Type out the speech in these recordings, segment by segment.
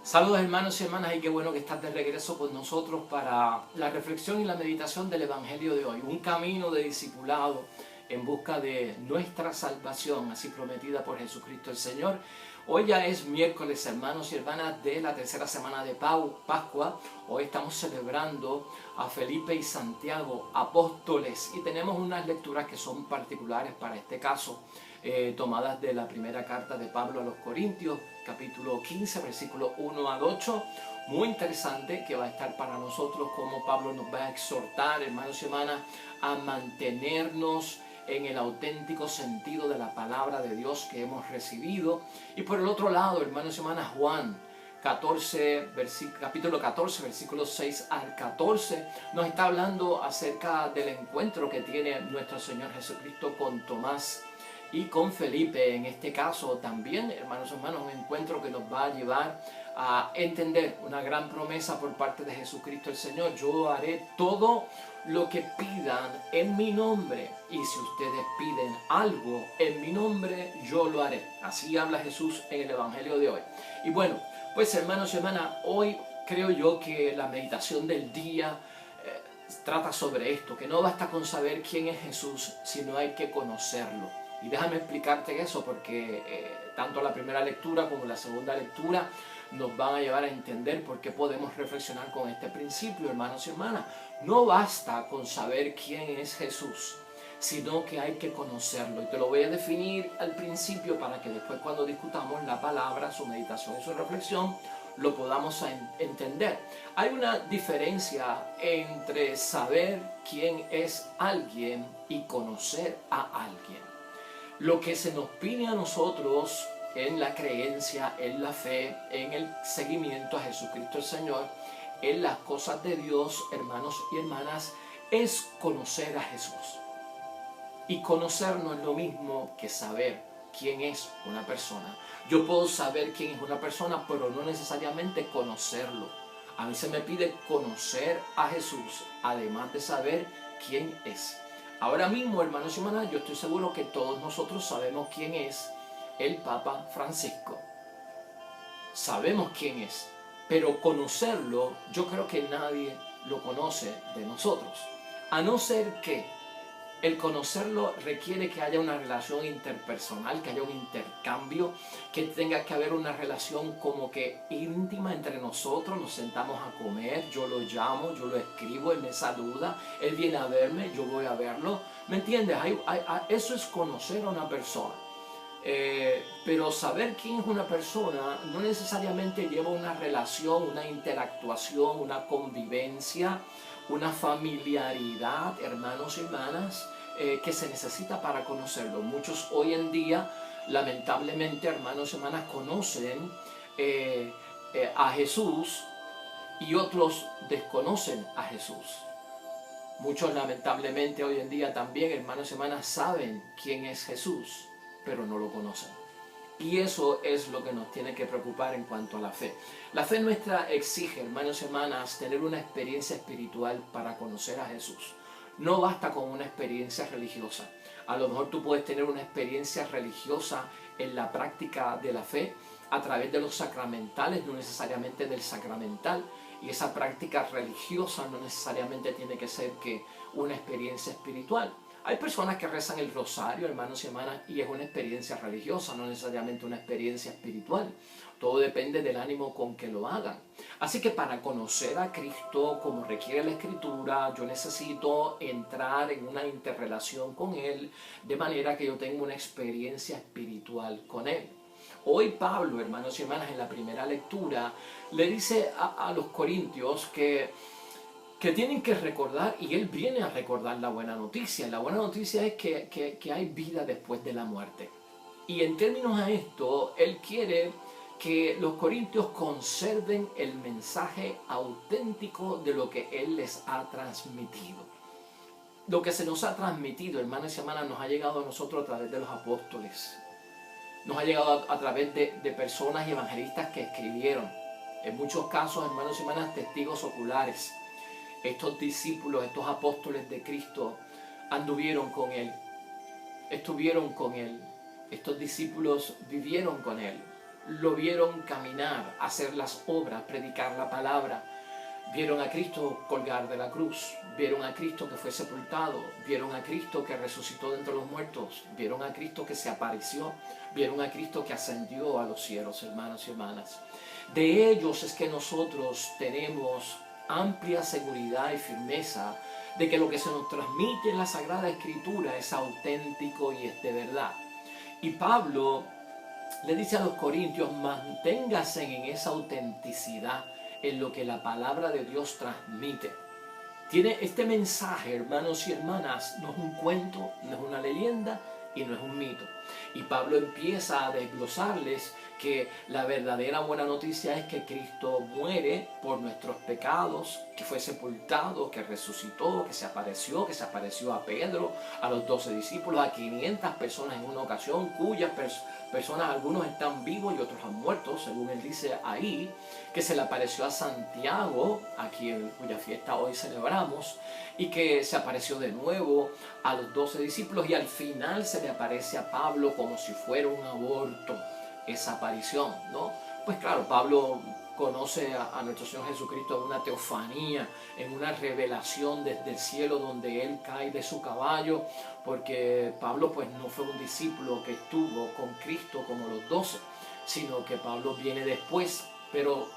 Saludos hermanos y hermanas, y qué bueno que estás de regreso con nosotros para la reflexión y la meditación del Evangelio de hoy. Un camino de discipulado en busca de nuestra salvación, así prometida por Jesucristo el Señor. Hoy ya es miércoles, hermanos y hermanas, de la tercera semana de Pascua. Hoy estamos celebrando a Felipe y Santiago, apóstoles, y tenemos unas lecturas que son particulares para este caso, tomadas de la primera carta de Pablo a los Corintios, capítulo 15, versículos 1 al 8. Muy interesante, que va a estar para nosotros como Pablo nos va a exhortar, hermanos y hermanas, a mantenernos en el auténtico sentido de la palabra de Dios que hemos recibido. Y por el otro lado, hermanos y hermanas, Juan 14, capítulo 14, versículos 6 al 14, nos está hablando acerca del encuentro que tiene nuestro Señor Jesucristo con Tomás y con Felipe. En este caso también, hermanos y hermanas, un encuentro que nos va a llevar a entender una gran promesa por parte de Jesucristo el Señor: yo haré todo lo que pidan en mi nombre, y si ustedes piden algo en mi nombre, yo lo haré. Así habla Jesús en el Evangelio de hoy. Y bueno, pues hermanos y hermanas, hoy creo yo que la meditación del día trata sobre esto, que no basta con saber quién es Jesús, sino hay que conocerlo. Y déjame explicarte eso, porque tanto la primera lectura como la segunda lectura nos van a llevar a entender por qué podemos reflexionar con este principio, hermanos y hermanas. No basta con saber quién es Jesús, sino que hay que conocerlo. Y te lo voy a definir al principio para que después, cuando discutamos la palabra, su meditación y su reflexión, lo podamos entender. Hay una diferencia entre saber quién es alguien y conocer a alguien. Lo que se nos pide a nosotros en la creencia, en la fe, en el seguimiento a Jesucristo el Señor, en las cosas de Dios, hermanos y hermanas, es conocer a Jesús. Y conocer no es lo mismo que saber quién es una persona. Yo puedo saber quién es una persona, pero no necesariamente conocerlo. A mí se me pide conocer a Jesús, además de saber quién es. Ahora mismo, hermanos y hermanas, yo estoy seguro que todos nosotros sabemos quién es el Papa Francisco. Sabemos quién es, pero conocerlo, yo creo que nadie lo conoce de nosotros. A no ser que el conocerlo requiere que haya una relación interpersonal, que haya un intercambio, que tenga que haber una relación como que íntima entre nosotros. Nos sentamos a comer, yo lo llamo, yo lo escribo, él me saluda, él viene a verme, yo voy a verlo. ¿Me entiendes? Eso es conocer a una persona. Pero saber quién es una persona no necesariamente lleva una relación, una interactuación, una convivencia, una familiaridad, hermanos y hermanas, que se necesita para conocerlo. Muchos hoy en día, lamentablemente, hermanos y hermanas, conocen a Jesús y otros desconocen a Jesús. Muchos lamentablemente hoy en día también, hermanos y hermanas, saben quién es Jesús, pero no lo conocen. Y eso es lo que nos tiene que preocupar en cuanto a la fe. La fe nuestra exige, hermanos y hermanas, tener una experiencia espiritual para conocer a Jesús. No basta con una experiencia religiosa. A lo mejor tú puedes tener una experiencia religiosa en la práctica de la fe a través de los sacramentales, no necesariamente del sacramental. Y esa práctica religiosa no necesariamente tiene que ser que una experiencia espiritual. Hay personas que rezan el rosario, hermanos y hermanas, y es una experiencia religiosa, no necesariamente una experiencia espiritual. Todo depende del ánimo con que lo hagan. Así que para conocer a Cristo, como requiere la Escritura, yo necesito entrar en una interrelación con Él, de manera que yo tenga una experiencia espiritual con Él. Hoy Pablo, hermanos y hermanas, en la primera lectura, le dice a los corintios que tienen que recordar, y él viene a recordar la buena noticia. Y la buena noticia es que hay vida después de la muerte. Y en términos a esto, él quiere que los corintios conserven el mensaje auténtico de lo que él les ha transmitido. Lo que se nos ha transmitido, hermanos y hermanas, nos ha llegado a nosotros a través de los apóstoles. Nos ha llegado a través de personas y evangelistas que escribieron. En muchos casos, hermanos y hermanas, testigos oculares. Estos discípulos, estos apóstoles de Cristo anduvieron con Él, estuvieron con Él. Estos discípulos vivieron con Él, lo vieron caminar, hacer las obras, predicar la palabra. Vieron a Cristo colgar de la cruz, vieron a Cristo que fue sepultado, vieron a Cristo que resucitó de entre los muertos, vieron a Cristo que se apareció, vieron a Cristo que ascendió a los cielos, hermanos y hermanas. De ellos es que nosotros tenemos amplia seguridad y firmeza de que lo que se nos transmite en la Sagrada Escritura es auténtico y es de verdad. Y Pablo le dice a los corintios, manténgase en esa autenticidad, en lo que la palabra de Dios transmite. Tiene este mensaje, hermanos y hermanas, no es un cuento, no es una leyenda y no es un mito. Y Pablo empieza a desglosarles que la verdadera buena noticia es que Cristo muere por nuestros pecados, que fue sepultado, que resucitó, que se apareció a Pedro, a los 12 discípulos, a 500 personas en una ocasión, cuyas personas, algunos están vivos y otros han muerto, según él dice ahí, que se le apareció a Santiago, cuya fiesta hoy celebramos, y que se apareció de nuevo a los 12 discípulos, y al final se le aparece a Pablo como si fuera un aborto, esa aparición, ¿no? Pues claro, Pablo conoce a nuestro Señor Jesucristo en una teofanía, en una revelación desde el cielo donde Él cae de su caballo, porque Pablo pues no fue un discípulo que estuvo con Cristo como los 12, sino que Pablo viene después, pero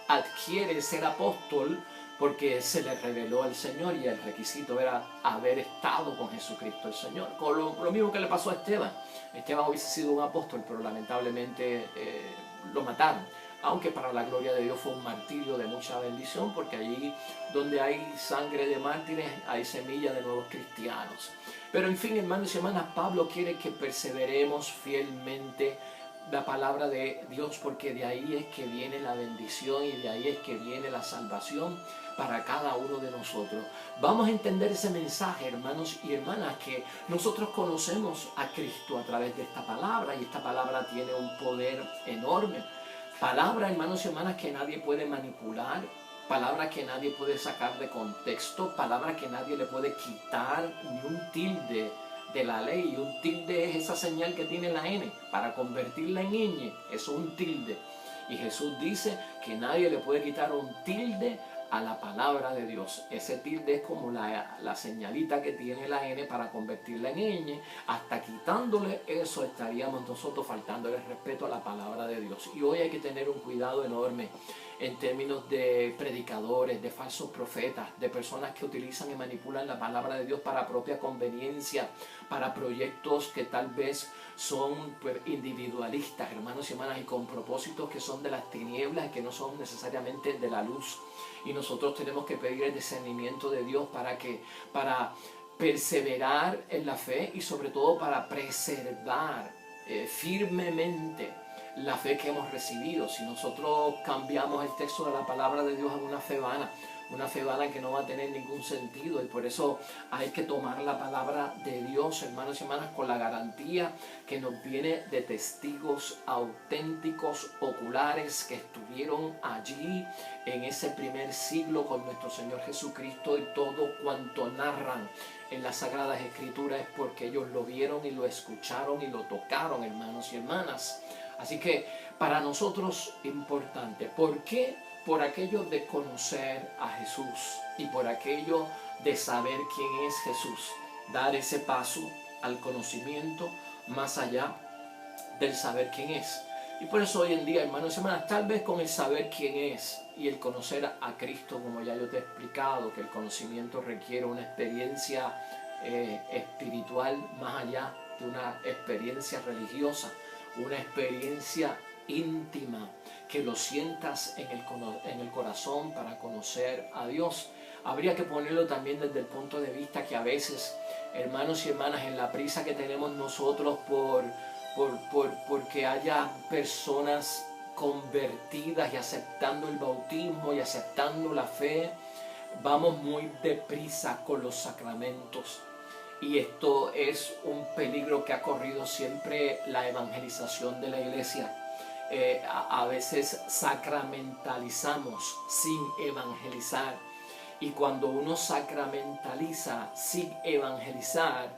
adquiere ser apóstol porque se le reveló al Señor y el requisito era haber estado con Jesucristo el Señor. Con lo mismo que le pasó a Esteban. Esteban hubiese sido un apóstol, pero lamentablemente lo mataron. Aunque para la gloria de Dios fue un martirio de mucha bendición, porque allí donde hay sangre de mártires hay semilla de nuevos cristianos. Pero en fin, hermanos y hermanas, Pablo quiere que perseveremos fielmente la palabra de Dios, porque de ahí es que viene la bendición y de ahí es que viene la salvación para cada uno de nosotros. Vamos a entender ese mensaje, hermanos y hermanas, que nosotros conocemos a Cristo a través de esta palabra, y esta palabra tiene un poder enorme. Palabra, hermanos y hermanas, que nadie puede manipular, palabra que nadie puede sacar de contexto, palabra que nadie le puede quitar ni un tilde de la ley. Y un tilde es esa señal que tiene la N para convertirla en ñ, eso es un tilde. Y Jesús dice que nadie le puede quitar un tilde a la palabra de Dios. Ese tilde es como la señalita que tiene la N para convertirla en ñ. Hasta quitándole eso estaríamos nosotros faltándole respeto a la palabra de Dios. Y hoy hay que tener un cuidado enorme en términos de predicadores, de falsos profetas, de personas que utilizan y manipulan la palabra de Dios para propia conveniencia, para proyectos que tal vez son individualistas, hermanos y hermanas, y con propósitos que son de las tinieblas y que no son necesariamente de la luz. Y nosotros tenemos que pedir el discernimiento de Dios para perseverar en la fe y sobre todo para preservar firmemente la fe que hemos recibido. Si nosotros cambiamos el texto de la palabra de Dios a una fe vana que no va a tener ningún sentido, y por eso hay que tomar la palabra de Dios, hermanos y hermanas, con la garantía que nos viene de testigos auténticos, oculares, que estuvieron allí en ese primer siglo con nuestro Señor Jesucristo, y todo cuanto narran en las Sagradas Escrituras es porque ellos lo vieron y lo escucharon y lo tocaron, hermanos y hermanas. Así que para nosotros importante. ¿Por qué? Por aquello de conocer a Jesús y por aquello de saber quién es Jesús. Dar ese paso al conocimiento más allá del saber quién es. Y por eso hoy en día, hermanos y hermanas, tal vez con el saber quién es y el conocer a Cristo, como ya yo te he explicado, que el conocimiento requiere una experiencia espiritual más allá de una experiencia religiosa, una experiencia íntima, que lo sientas en el corazón para conocer a Dios. Habría que ponerlo también desde el punto de vista que a veces, hermanos y hermanas, en la prisa que tenemos nosotros porque haya personas convertidas y aceptando el bautismo y aceptando la fe, vamos muy deprisa con los sacramentos. Y esto es un peligro que ha corrido siempre la evangelización de la iglesia. A veces sacramentalizamos sin evangelizar. Y cuando uno sacramentaliza sin evangelizar,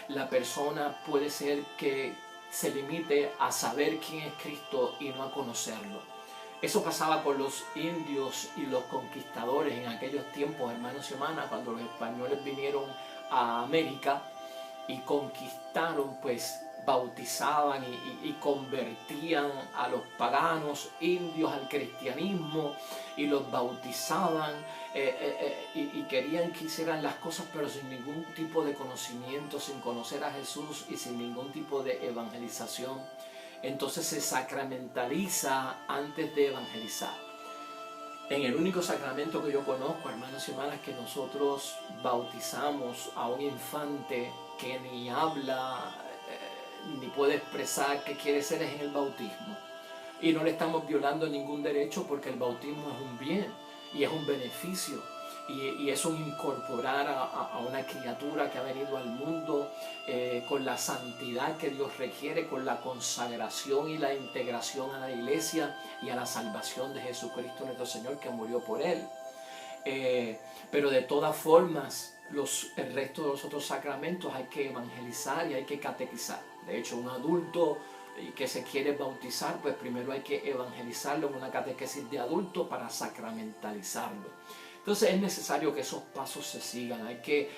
la persona puede ser que se limite a saber quién es Cristo y no a conocerlo. Eso pasaba con los indios y los conquistadores en aquellos tiempos, hermanos y hermanas, cuando los españoles vinieron a América y conquistaron, pues bautizaban y convertían a los paganos indios al cristianismo y los bautizaban y querían que hicieran las cosas, pero sin ningún tipo de conocimiento, sin conocer a Jesús y sin ningún tipo de evangelización. Entonces se sacramentaliza antes de evangelizar. En el único sacramento que yo conozco, hermanos y hermanas, que nosotros bautizamos a un infante que ni habla ni puede expresar qué quiere ser, es en el bautismo. Y no le estamos violando ningún derecho, porque el bautismo es un bien y es un beneficio. Y es un incorporar a una criatura que ha venido al mundo con la santidad que Dios requiere, con la consagración y la integración a la iglesia y a la salvación de Jesucristo nuestro Señor, que murió por él. Pero de todas formas, el resto de los otros sacramentos hay que evangelizar y hay que catequizar. De hecho, un adulto que se quiere bautizar, pues primero hay que evangelizarlo en una catequesis de adulto para sacramentalizarlo. Entonces es necesario que esos pasos se sigan, hay que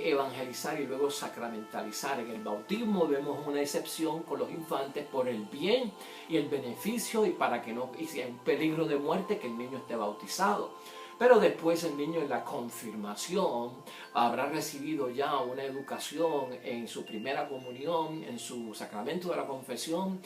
evangelizar y luego sacramentalizar. En el bautismo vemos una excepción con los infantes por el bien y el beneficio y para que no sea un peligro de muerte que el niño esté bautizado. Pero después el niño en la confirmación habrá recibido ya una educación en su primera comunión, en su sacramento de la confesión,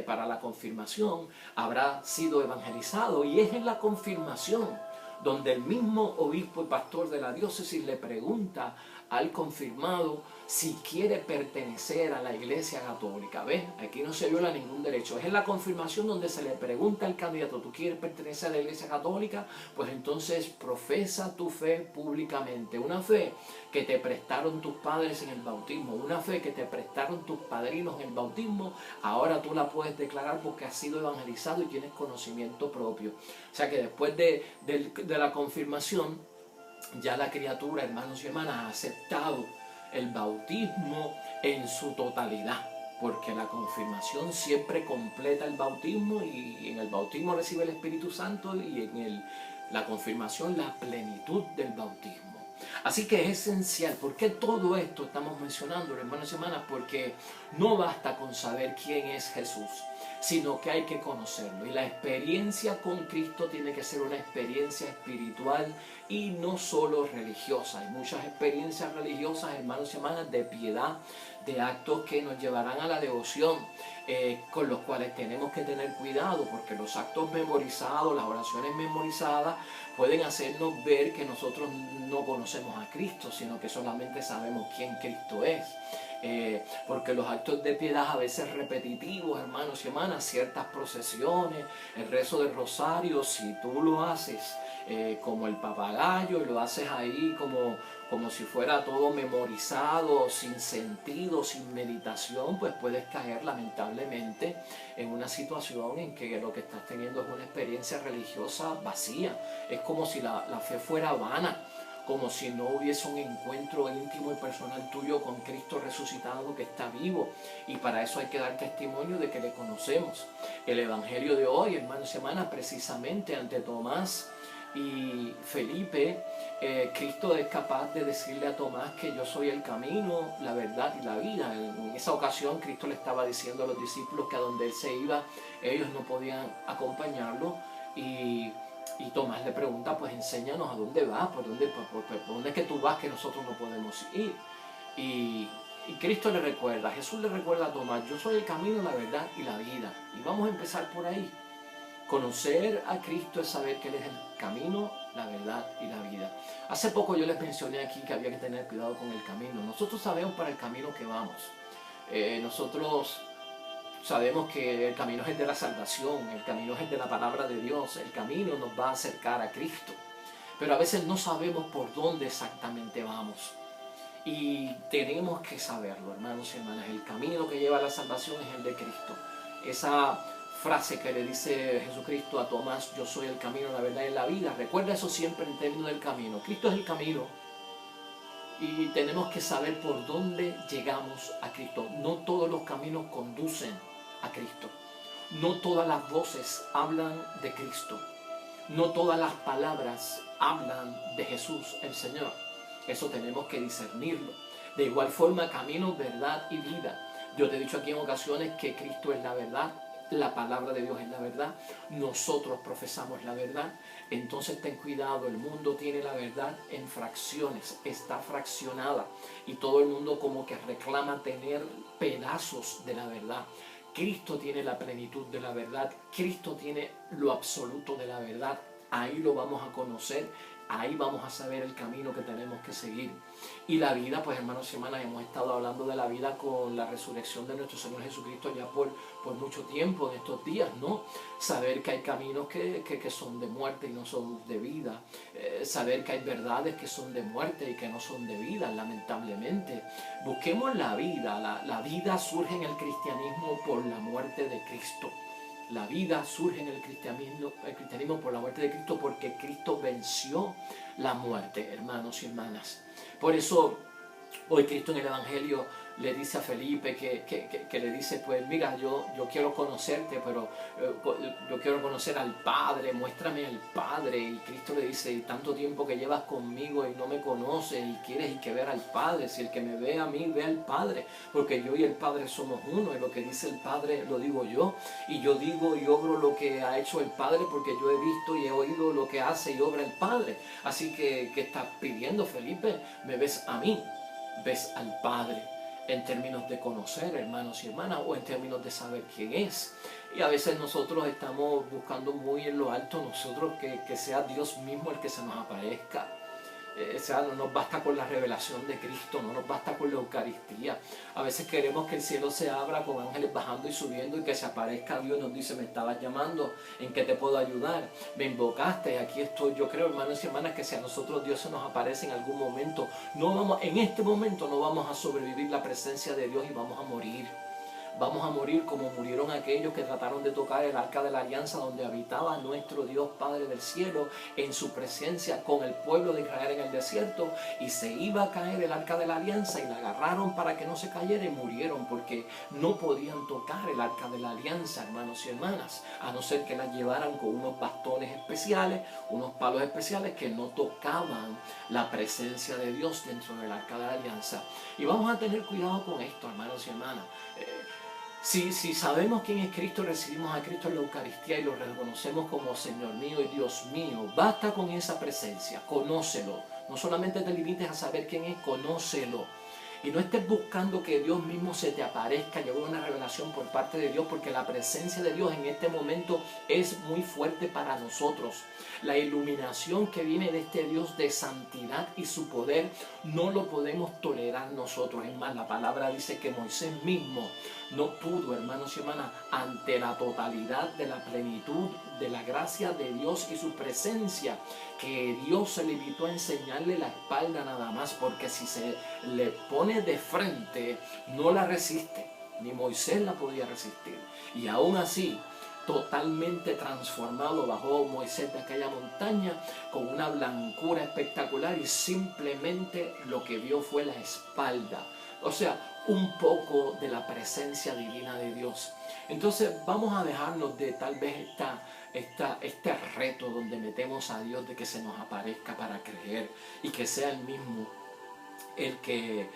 para la confirmación, habrá sido evangelizado, y es en la confirmación donde el mismo obispo y pastor de la diócesis le pregunta al confirmado si quiere pertenecer a la Iglesia Católica. ¿Ves? Aquí no se viola ningún derecho. Es en la confirmación donde se le pregunta al candidato: ¿tú quieres pertenecer a la Iglesia Católica? Pues entonces profesa tu fe públicamente. Una fe que te prestaron tus padres en el bautismo, una fe que te prestaron tus padrinos en el bautismo, ahora tú la puedes declarar porque has sido evangelizado y tienes conocimiento propio. O sea que después de la confirmación, ya la criatura, hermanos y hermanas, ha aceptado el bautismo en su totalidad, porque la confirmación siempre completa el bautismo, y en el bautismo recibe el Espíritu Santo, y en la confirmación la plenitud del bautismo. Así que es esencial. ¿Por qué todo esto estamos mencionando, hermanos y hermanas? Porque no basta con saber quién es Jesús, sino que hay que conocerlo. Y la experiencia con Cristo tiene que ser una experiencia espiritual y no solo religiosa. Hay muchas experiencias religiosas, hermanos y hermanas, de piedad, de actos que nos llevarán a la devoción, con los cuales tenemos que tener cuidado, porque los actos memorizados, las oraciones memorizadas, pueden hacernos ver que nosotros no conocemos a Cristo, sino que solamente sabemos quién Cristo es. Porque los actos de piedad a veces repetitivos, hermanos y hermanas, ciertas procesiones, el rezo del rosario, si tú lo haces como el papagayo y lo haces ahí como si fuera todo memorizado, sin sentido, sin meditación, pues puedes caer lamentablemente en una situación en que lo que estás teniendo es una experiencia religiosa vacía. Es como si la fe fuera vana, como si no hubiese un encuentro íntimo y personal tuyo con Cristo resucitado, que está vivo, y para eso hay que dar testimonio de que le conocemos. El Evangelio de hoy, hermanos y hermanas, precisamente ante Tomás y Felipe, Cristo es capaz de decirle a Tomás que yo soy el camino, la verdad y la vida. En esa ocasión Cristo le estaba diciendo a los discípulos que a donde él se iba, ellos no podían acompañarlo, y Tomás le pregunta: pues enséñanos a dónde vas, por dónde es que tú vas, que nosotros no podemos ir. Y Cristo le recuerda, Jesús le recuerda a Tomás: yo soy el camino, la verdad y la vida. Y vamos a empezar por ahí. Conocer a Cristo es saber que Él es el camino, la verdad y la vida. Hace poco yo les mencioné aquí que había que tener cuidado con el camino. Nosotros sabemos para el camino que vamos. Nosotros sabemos que el camino es el de la salvación, el camino es el de la palabra de Dios, el camino nos va a acercar a Cristo. Pero a veces no sabemos por dónde exactamente vamos. Y tenemos que saberlo, hermanos y hermanas. El camino que lleva a la salvación es el de Cristo. Esa frase que le dice Jesucristo a Tomás: yo soy el camino, la verdad y la vida. Recuerda eso siempre en términos del camino. Cristo es el camino. y tenemos que saber por dónde llegamos a Cristo. No todos los caminos conducen a Cristo. No todas las voces hablan de Cristo. No todas las palabras hablan de Jesús, el Señor. Eso tenemos que discernirlo. De igual forma, camino, verdad y vida. Yo te he dicho aquí en ocasiones que Cristo es la verdad. La palabra de Dios es la verdad. Nosotros profesamos la verdad. Entonces ten cuidado, el mundo tiene la verdad en fracciones, está fraccionada y todo el mundo como que reclama tener pedazos de la verdad. Cristo tiene la plenitud de la verdad, Cristo tiene lo absoluto de la verdad. Ahí lo vamos a conocer, ahí vamos a saber el camino que tenemos que seguir. Y la vida, pues hermanos y hermanas, hemos estado hablando de la vida con la resurrección de nuestro Señor Jesucristo ya por mucho tiempo en estos días, ¿no? Saber que hay caminos que son de muerte y no son de vida. Saber que hay verdades que son de muerte y que no son de vida, lamentablemente. Busquemos la vida. La vida surge en el cristianismo por la muerte de Cristo. La vida surge en el cristianismo por la muerte de Cristo, porque Cristo venció la muerte, hermanos y hermanas. Por eso hoy Cristo en el Evangelio le dice a Felipe que le dice, pues mira, yo quiero conocerte, pero yo quiero conocer al Padre, muéstrame al Padre. Y Cristo le dice, tanto tiempo que llevas conmigo y no me conoces y quieres que ver al Padre. Si el que me ve a mí, ve al Padre, porque yo y el Padre somos uno, y lo que dice el Padre lo digo yo, y yo digo y obro lo que ha hecho el Padre, porque yo he visto y he oído lo que hace y obra el Padre. Así que, ¿qué estás pidiendo, Felipe? Me ves a mí, ves al Padre. En términos de conocer, hermanos y hermanas, o en términos de saber quién es. Y a veces nosotros estamos buscando muy en lo alto nosotros que sea Dios mismo el que se nos aparezca. No nos basta con la revelación de Cristo, no nos basta con la Eucaristía. A veces queremos que el cielo se abra con ángeles bajando y subiendo y que se aparezca Dios y nos dice, me estabas llamando, ¿en qué te puedo ayudar? Me invocaste, aquí estoy. Yo creo, hermanos y hermanas, que si a nosotros Dios se nos aparece en algún momento, en este momento no vamos a sobrevivir la presencia de Dios y vamos a morir. Vamos a morir como murieron aquellos que trataron de tocar el arca de la alianza, donde habitaba nuestro Dios Padre del cielo en su presencia con el pueblo de Israel en el desierto, y se iba a caer el arca de la alianza y la agarraron para que no se cayera y murieron porque no podían tocar el arca de la alianza, hermanos y hermanas, a no ser que la llevaran con unos bastones especiales, unos palos especiales que no tocaban la presencia de Dios dentro del arca de la alianza. Y vamos a tener cuidado con esto, hermanos y hermanas. Si sabemos quién es Cristo, recibimos a Cristo en la Eucaristía y lo reconocemos como Señor mío y Dios mío, basta con esa presencia, conócelo. No solamente te limites a saber quién es, conócelo. Y no estés buscando que Dios mismo se te aparezca, lleve una revelación por parte de Dios, porque la presencia de Dios en este momento es muy fuerte para nosotros. La iluminación que viene de este Dios de santidad y su poder no lo podemos tolerar nosotros. Es más, la palabra dice que Moisés mismo no pudo, hermanos y hermanas, ante la totalidad de la plenitud de la gracia de Dios y su presencia, que Dios se limitó a enseñarle la espalda nada más, porque si se le pone de frente, no la resiste, ni Moisés la podía resistir. Y aún así, totalmente transformado, bajó Moisés de aquella montaña con una blancura espectacular y simplemente lo que vio fue la espalda. O sea, un poco de la presencia divina de Dios. Entonces vamos a dejarnos de tal vez este reto donde metemos a Dios de que se nos aparezca para creer y que sea el mismo el que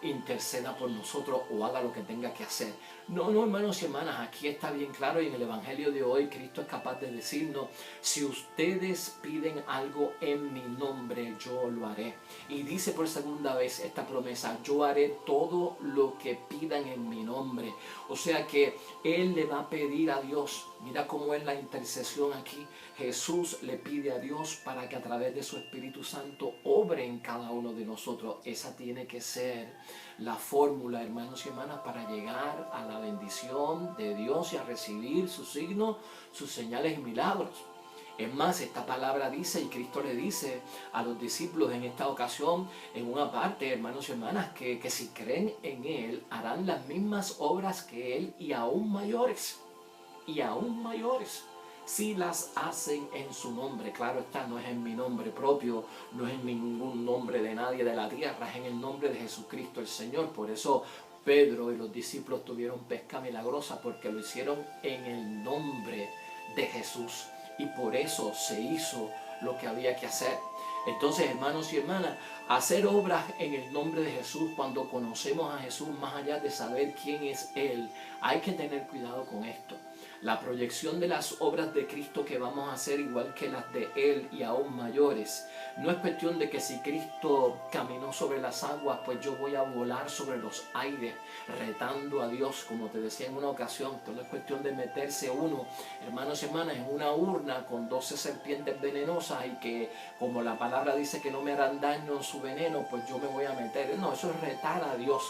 interceda por nosotros o haga lo que tenga que hacer. No, hermanos y hermanas, aquí está bien claro, y en el Evangelio de hoy Cristo es capaz de decirnos, si ustedes piden algo en mi nombre, yo lo haré. Y dice por segunda vez esta promesa, yo haré todo lo que pidan en mi nombre. O sea que Él le va a pedir a Dios. Mira cómo es la intercesión aquí. Jesús le pide a Dios para que a través de su Espíritu Santo obre en cada uno de nosotros. Esa tiene que ser la fórmula, hermanos y hermanas, para llegar a la bendición de Dios y a recibir sus signos, sus señales y milagros. Es más, esta palabra dice, y Cristo le dice a los discípulos en esta ocasión, en una parte, hermanos y hermanas, que si creen en Él, harán las mismas obras que Él y aún mayores. Y aún mayores. si las hacen en su nombre. Claro está, no es en mi nombre propio, no es en ningún nombre de nadie de la tierra, es en el nombre de Jesucristo el Señor. Por eso Pedro y los discípulos tuvieron pesca milagrosa, porque lo hicieron en el nombre de Jesús. Y por eso se hizo lo que había que hacer. Entonces, hermanos y hermanas, hacer obras en el nombre de Jesús, cuando conocemos a Jesús, más allá de saber quién es Él, hay que tener cuidado con esto. La proyección de las obras de Cristo que vamos a hacer, igual que las de Él y aún mayores, no es cuestión de que si Cristo caminó sobre las aguas, pues yo voy a volar sobre los aires, retando a Dios, como te decía en una ocasión. Esto no es cuestión de meterse uno, hermanos y hermanas, en una urna con 12 serpientes venenosas y que, como la palabra dice, que no me harán daño en su veneno, pues yo me voy a meter. No, eso es retar a Dios.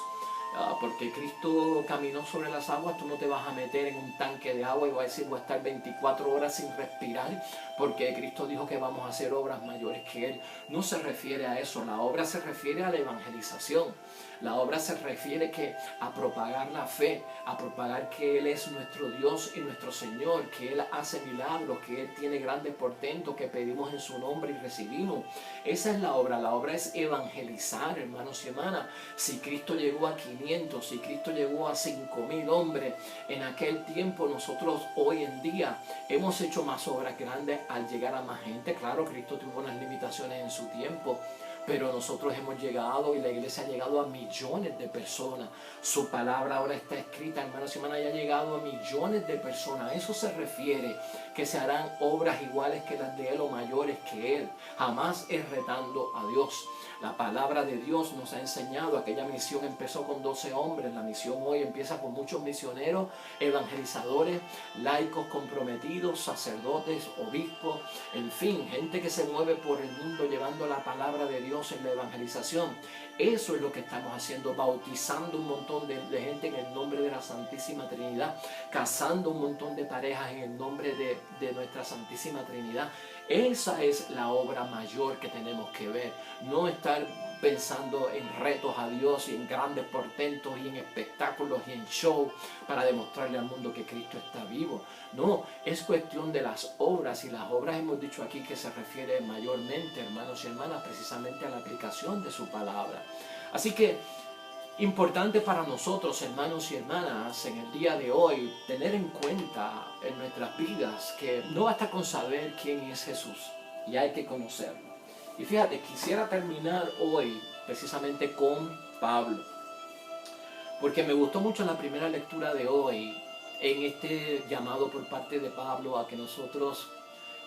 Porque Cristo caminó sobre las aguas, tú no te vas a meter en un tanque de agua y vas a decir voy a estar 24 horas sin respirar, porque Cristo dijo que vamos a hacer obras mayores que Él. No se refiere a eso, la obra se refiere a la evangelización. La obra se refiere a propagar la fe, a propagar que Él es nuestro Dios y nuestro Señor, que Él hace milagros, que Él tiene grandes portentos que pedimos en su nombre y recibimos. Esa es la obra es evangelizar, hermanos y hermanas. Si Cristo llegó a 500, si Cristo llegó a 5,000 hombres en aquel tiempo, nosotros hoy en día hemos hecho más obras grandes al llegar a más gente. Claro, Cristo tuvo unas limitaciones en su tiempo, pero nosotros hemos llegado y la iglesia ha llegado a millones de personas. Su palabra ahora está escrita, hermanos y hermanas, y ha llegado a millones de personas. A eso se refiere, que se harán obras iguales que las de Él o mayores que Él. Jamás es retando a Dios. La palabra de Dios nos ha enseñado, aquella misión empezó con 12 hombres, la misión hoy empieza con muchos misioneros, evangelizadores, laicos comprometidos, sacerdotes, obispos, en fin, gente que se mueve por el mundo llevando la palabra de Dios en la evangelización. Eso es lo que estamos haciendo, bautizando un montón de gente en el nombre de la Santísima Trinidad, casando un montón de parejas en el nombre de nuestra Santísima Trinidad. Esa es la obra mayor que tenemos que ver, no estar pensando en retos a Dios y en grandes portentos y en espectáculos y en show para demostrarle al mundo que Cristo está vivo. No, es cuestión de las obras, y las obras hemos dicho aquí que se refiere mayormente, hermanos y hermanas, precisamente a la aplicación de su palabra. Así que importante para nosotros, hermanos y hermanas, en el día de hoy, tener en cuenta en nuestras vidas que no basta con saber quién es Jesús, y hay que conocerlo. Y fíjate, quisiera terminar hoy precisamente con Pablo, porque me gustó mucho la primera lectura de hoy, en este llamado por parte de Pablo a que nosotros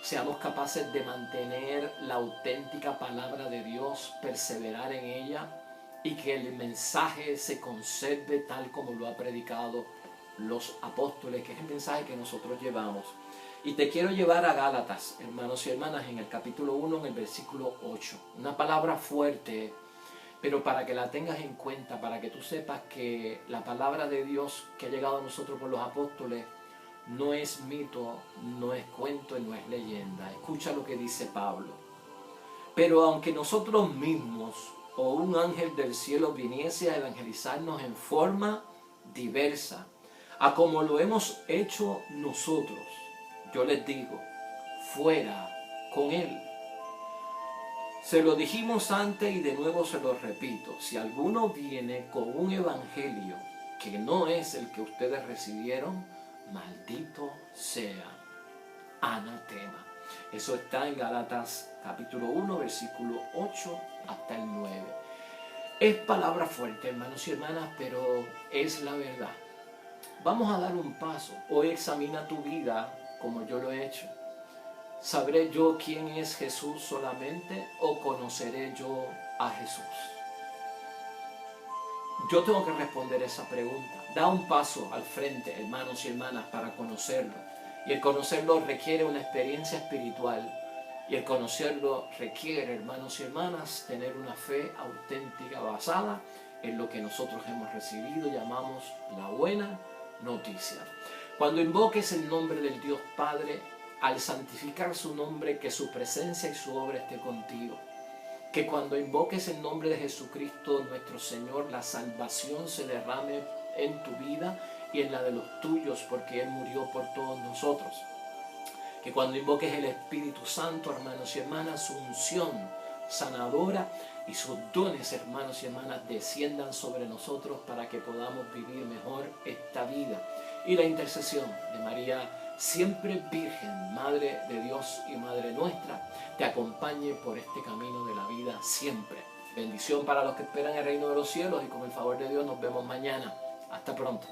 seamos capaces de mantener la auténtica palabra de Dios, perseverar en ella, y que el mensaje se conserve tal como lo ha predicado los apóstoles, que es el mensaje que nosotros llevamos. Y te quiero llevar a Gálatas, hermanos y hermanas, en el capítulo 1, en el versículo 8. Una palabra fuerte, pero para que la tengas en cuenta, para que tú sepas que la palabra de Dios que ha llegado a nosotros por los apóstoles no es mito, no es cuento y no es leyenda. Escucha lo que dice Pablo. Pero aunque nosotros mismos o un ángel del cielo viniese a evangelizarnos en forma diversa, a como lo hemos hecho nosotros, yo les digo, fuera con él. Se lo dijimos antes y de nuevo se lo repito, si alguno viene con un evangelio que no es el que ustedes recibieron, maldito sea, anatema. Eso está en Gálatas capítulo 1, versículo 8 hasta el 9. Es palabra fuerte, hermanos y hermanas, pero es la verdad. Vamos a dar un paso. Hoy examina tu vida como yo lo he hecho. ¿Sabré yo quién es Jesús solamente o conoceré yo a Jesús? Yo tengo que responder esa pregunta. Da un paso al frente, hermanos y hermanas, para conocerlo. Y el conocerlo requiere una experiencia espiritual. Y el conocerlo requiere, hermanos y hermanas, tener una fe auténtica basada en lo que nosotros hemos recibido, llamamos la buena noticia. Cuando invoques el nombre del Dios Padre, al santificar su nombre, que su presencia y su obra esté contigo. Que cuando invoques el nombre de Jesucristo, nuestro Señor, la salvación se derrame en tu vida y en la de los tuyos, porque Él murió por todos nosotros. Que cuando invoques el Espíritu Santo, hermanos y hermanas, su unción sanadora y sus dones, hermanos y hermanas, desciendan sobre nosotros para que podamos vivir mejor esta vida. Y la intercesión de María, siempre Virgen, Madre de Dios y Madre nuestra, te acompañe por este camino de la vida siempre. Bendición para los que esperan el reino de los cielos y con el favor de Dios nos vemos mañana. Hasta pronto.